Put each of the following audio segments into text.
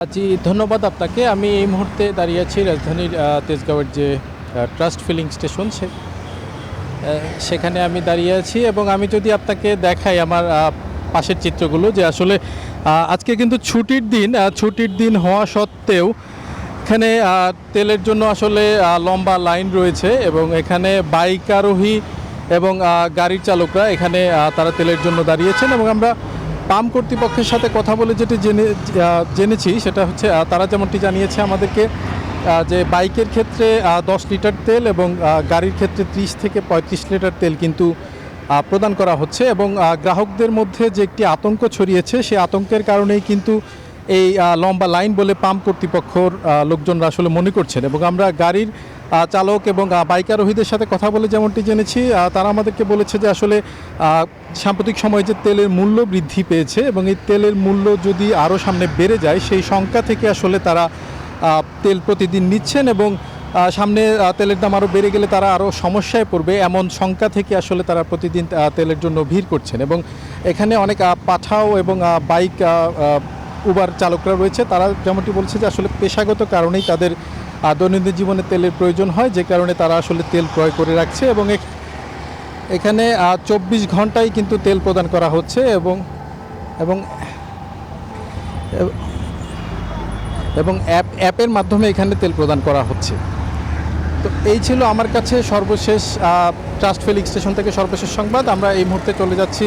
জি, ধন্যবাদ আপনাকে। আমি এই মুহূর্তে দাঁড়িয়ে আছি রাজধানীর তেজগাঁওয়ের যে ট্রাস্ট ফিলিং স্টেশন সেখানে আমি দাঁড়িয়ে আছি এবং আমি যদি আপনাকে দেখাই আমার পাশের চিত্রগুলো যে আসলে আজকে কিন্তু ছুটির দিন হওয়া সত্ত্বেও এখানে তেলের জন্য আসলে লম্বা লাইন রয়েছে এবং এখানে বাইক আরোহী এবং গাড়ির চালকরা এখানে তারা তেলের জন্য দাঁড়িয়েছেন এবং আমরা পাম্প কর্তৃপক্ষের সাথে কথা বলে যেটি জেনেছি সেটা হচ্ছে তারা যেমনটি জানিয়েছে আমাদেরকে যে বাইকের ক্ষেত্রে 10 লিটার তেল এবং গাড়ির ক্ষেত্রে 30 থেকে 35 লিটার তেল কিন্তু প্রদান করা হচ্ছে এবং গ্রাহকদের মধ্যে যে একটি আতঙ্ক ছড়িয়েছে সেই আতঙ্কের কারণেই কিন্তু এই লম্বা লাইন বলে পাম্প কর্তৃপক্ষর লোকজনরা আসলে মনে করছেন এবং আমরা গাড়ির চালক এবং বাইক আরোহীদের সাথে কথা বলে যেমনটি জেনেছি তারা আমাদেরকে বলেছে যে আসলে সাম্প্রতিক সময়ে যে তেলের মূল্য বৃদ্ধি পেয়েছে এবং এই তেলের মূল্য যদি আরও সামনে বেড়ে যায় সেই সংখ্যা থেকে আসলে তারা তেল প্রতিদিন নিচ্ছেন এবং সামনে তেলের দাম আরও বেড়ে গেলে তারা আরও সমস্যায় পড়বে এমন সংখ্যা থেকে আসলে তারা প্রতিদিন তেলের জন্য ভিড় করছেন এবং এখানে অনেক পাঠাও এবং বাইক উবার চালকরা রয়েছে তারা যেমনটি বলছে যে আসলে পেশাগত কারণেই তাদের দৈনন্দিন জীবনে তেলের প্রয়োজন হয় যে কারণে তারা আসলে তেল ক্রয় করে রাখছে এবং এখানে 24 ঘন্টায় কিন্তু তেল প্রদান করা হচ্ছে এবং এবং এবং অ্যাপের মাধ্যমে এখানে তেল প্রদান করা হচ্ছে। তো এই ছিল আমার কাছে সর্বশেষ ট্রাস্ট ফিলিং স্টেশন থেকে সর্বশেষ সংবাদ। আমরা এই মুহূর্তে চলে যাচ্ছি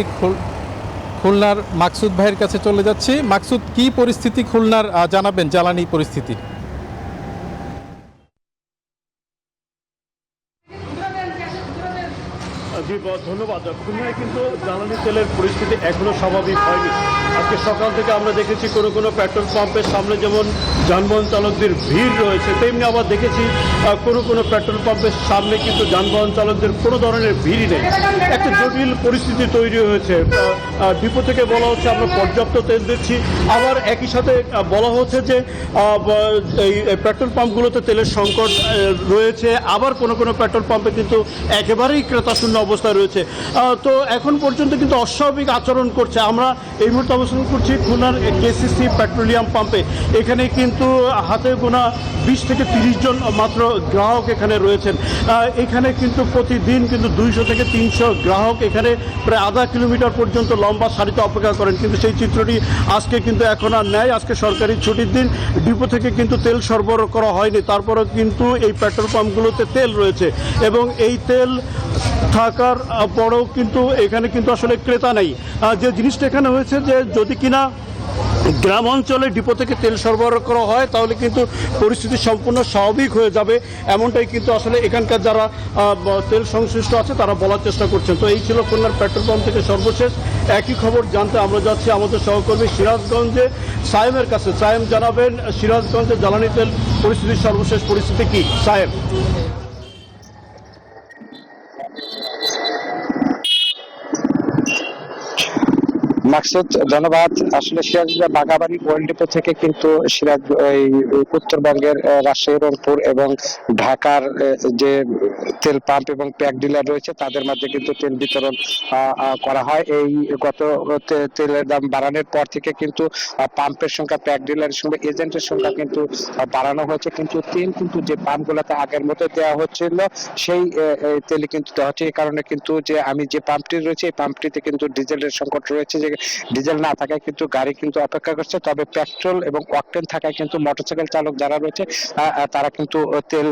খুলনার মাকসুদ ভাইয়ের কাছে চলে যাচ্ছি। মাকসুদ, কি পরিস্থিতি খুলনার জানাবেন জ্বালানি পরিস্থিতি? জি ধন্যবাদ। খুলনায় কিন্তু জ্বালানি তেলের পরিস্থিতি এখনো স্বাভাবিক হয়নি। আজকে সকাল থেকে আমরা দেখেছি কোনো পেট্রোল পাম্পের সামনে যেমন যানবাহন চালকদের ভিড় রয়েছে, তেমনি আবার দেখেছি কোনো পেট্রোল পাম্পের সামনে কিন্তু যানবাহন চালকদের কোনো ধরনের ভিড়ই নেই। একটা জটিল পরিস্থিতি তৈরি হয়েছে। ডিপো থেকে বলা হচ্ছে আমরা পর্যাপ্ত তেল দিচ্ছি, আবার একই সাথে বলা হচ্ছে যে এই পেট্রোল পাম্পগুলোতে তেলের সংকট রয়েছে, আবার কোনো পেট্রোল পাম্পে কিন্তু একেবারেই ক্রেতা শূন্য অবস্থায় রয়েছে। তো এখন পর্যন্ত কিন্তু অস্বাভাবিক আচরণ করছে। আমরা এই মুহূর্তে অবস্থান করছি খুলনার কেসিসি পেট্রোলিয়াম পাম্পে। এখানে কিন্তু হাতে গোনা 20 থেকে 30 জন মাত্র গ্রাহক এখানে রয়েছেন। এখানে কিন্তু প্রতিদিন কিন্তু 200 থেকে 300 গ্রাহক এখানে প্রায় আধা কিলোমিটার পর্যন্ত লম্বা সারিতে অপেক্ষা করেন, কিন্তু সেই চিত্রটি আজকে কিন্তু এখন আর নেই। আজকে সরকারি ছুটির দিন, ডিপো থেকে কিন্তু তেল সরবরাহ করা হয়নি, তারপরেও কিন্তু এই পেট্রোল পাম্পগুলোতে তেল রয়েছে এবং এই তেল থাকার পরেও কিন্তু এখানে কিন্তু আসলে ক্রেতা নেই। যে জিনিসটা এখানে হয়েছে যে যদি কিনা গ্রাম অঞ্চলে ডিপো থেকে তেল সরবরাহ করা হয় তাহলে কিন্তু পরিস্থিতি সম্পূর্ণ স্বাভাবিক হয়ে যাবে, এমনটাই কিন্তু আসলে এখানকার যারা তেল সংশ্লিষ্ট আছে তারা বলার চেষ্টা করছেন। তো এই ছিল খুলনার পেট্রোল পাম্প থেকে সর্বশেষ। একই খবর জানতে আমরা যাচ্ছি আমাদের সহকর্মী সিরাজগঞ্জে সায়েমের কাছে। সায়েম, জানাবেন সিরাজগঞ্জে জ্বালানি তেল পরিস্থিতির সর্বশেষ পরিস্থিতি কি? সায়েম। মাকসুদ, ধন্যবাদ। আসলে সিরাজগঞ্জ বাগাবাড়ি ওয়ার্ল্ড ডিপো থেকে কিন্তু উত্তরবঙ্গের রাজশাহী, রংপুর এবং ঢাকার যে তেল পাম্প এবং প্যাক ডিলার রয়েছে তাদের মধ্যে কিন্তু তেল বিতরণ করা হয়। এই গত তেলের দাম বাড়ানোর পর থেকে কিন্তু পাম্পের সংখ্যা, প্যাক ডিলারের সঙ্গে এজেন্টের সংখ্যা কিন্তু বাড়ানো হয়েছে, কিন্তু তেল কিন্তু যে পাম্পগুলোতে আগের মতো দেওয়া হচ্ছিল সেই তেলে কিন্তু দেওয়া হচ্ছে। এই কারণে কিন্তু যে আমি যে পাম্পটি রয়েছে এই পাম্পটিতে কিন্তু ডিজেলের সংকট রয়েছে, যে ডিজেল না থাকায় কিন্তু গাড়ি কিন্তু অপেক্ষা করছে। তবে পেট্রোল এবং অকটেন থাকায় কিন্তু মোটরসাইকেল চালক যারা রয়েছে তারা কিন্তু তেল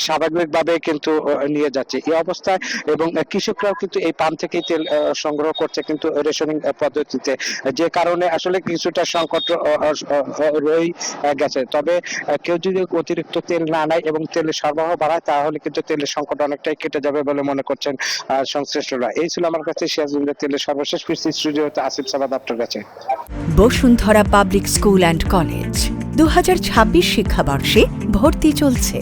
স্বাভাবিকভাবে কিন্তু নিয়ে যাচ্ছে এই অবস্থায়, এবং কৃষকরাও কিন্তু এই পাম্প থেকেই তেল সংগ্রহ করছে কিন্তু রেশনিং পদ্ধতিতে, যে কারণে আসলে কিছুটা সংকট রয়ে গেছে। তবে কেউ যদি অতিরিক্ত তেল না নেয় এবং তেলের সরবরাহ বাড়ায় তাহলে কিন্তু তেলের সংকট অনেকটাই কেটে যাবে বলে মনে করছেন সংশ্লিষ্টরা। এই ছিল আমার কাছে সিরাজগঞ্জের তেলের সর্বশেষ স্টুডিওতে আসিফ সাবাদ আপনার কাছে। Bashundhara public school and college 2026 শিক্ষাবর্ষে ভর্তি চলছে।